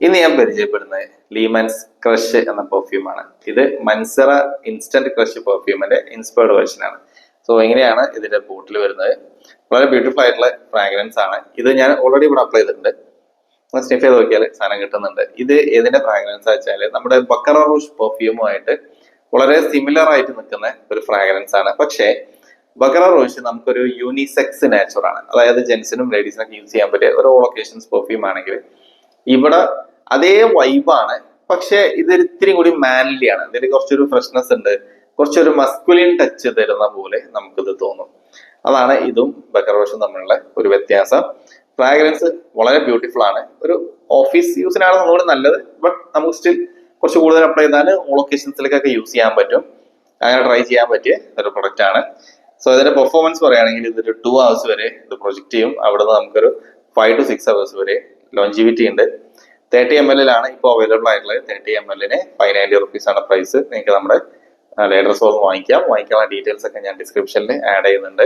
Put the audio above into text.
ഇന്ന് ഞാൻ പരിചയപ്പെടുന്നത് ലീമൻസ് ക്രഷ് എന്ന പെർഫ്യൂമാണ്. ഇത് മൻസറ ഇൻസ്റ്റന്റ് ക്രഷ് പെർഫ്യൂമിന്റെ ഇൻസ്പയർഡ് വേർഷൻ ആണ്. സോ എങ്ങനെയാണ് ഇതിന്റെ ബോട്ടിൽ വരുന്നത്? വളരെ ബ്യൂട്ടിഫുൾ ആയിട്ടുള്ള ഫ്രാഗ്രൻസ് ആണ്. ഇത് ഞാൻ ഓൾറെഡി ഇവിടെ അപ്ലൈ ചെയ്തിട്ടുണ്ട്. സ്നിഫ് ചെയ്ത് നോക്കിയാൽ സാധനം കിട്ടുന്നുണ്ട്. ഇത് ഏതിന്റെ ഫ്രാഗ്രൻസ് വെച്ചാൽ നമ്മുടെ ബക്കറ റൂഷ് പെർഫ്യൂമുമായിട്ട് വളരെ സിമിലർ ആയിട്ട് നിൽക്കുന്ന ഒരു ഫ്രാഗ്രൻസ് ആണ്. പക്ഷേ ബക്കറ റോഷ് നമുക്കൊരു യൂണിസെക്സ് നേച്ചർ ആണ്. അതായത് ജെൻസിനും ലേഡീസിനൊക്കെ യൂസ് ചെയ്യാൻ പറ്റിയ ഒരു ഓൾ ഒക്കേഷൻസ് പെർഫ്യൂം ആണെങ്കിൽ ഇവിടെ അതേ വൈബാണ്. പക്ഷെ ഇതൊരു ഇത്തിരി കൂടി മാൻലി ആണ്. ഇതിൽ കുറച്ചൊരു ഫ്രഷ്നെസ് ഉണ്ട്, കുറച്ചൊരു മസ്കുലിൻ ടച്ച് തരുന്ന പോലെ നമുക്കിത് തോന്നും. അതാണ് ഇതും ബക്കറ റോഷും തമ്മിലുള്ള ഒരു വ്യത്യാസം. ഫ്രാഗ്രൻസ് വളരെ ബ്യൂട്ടിഫുൾ ആണ്. ഒരു ഓഫീസ് യൂസിനാണ് ഒന്നുകൂടി നല്ലത്. ബട്ട് നമുക്ക് സ്റ്റിൽ കുറച്ച് കൂടുതൽ അപ്ലൈ ചെയ്താൽ ഓൾ ഒക്കേഷൻസിലേക്കൊക്കെ യൂസ് ചെയ്യാൻ പറ്റും. അങ്ങനെ ട്രൈ ചെയ്യാൻ പറ്റിയ ഒരു പ്രൊഡക്റ്റ് ആണ്. സോ ഇതിന്റെ പെർഫോമൻസ് പറയുകയാണെങ്കിൽ ഇതൊരു 2 hours വരെ ഇത് പ്രൊജക്ട് ചെയ്യും. അവിടെ നിന്ന് നമുക്കൊരു 5 to 6 hours വരെ ലോഞ്ചിവിറ്റി ഉണ്ട്. 30 ml ഇപ്പോൾ അവൈലബിൾ ആയിട്ടുള്ളത്. 30 ml 590 rupees ആണ് പ്രൈസ്. നിങ്ങൾക്ക് നമ്മുടെ ലേഡർ സോൾ വാങ്ങിക്കാനുള്ള ഡീറ്റെയിൽസ് ഒക്കെ ഞാൻ ഡിസ്ക്രിപ്ഷനിൽ ആഡ് ചെയ്യുന്നുണ്ട്.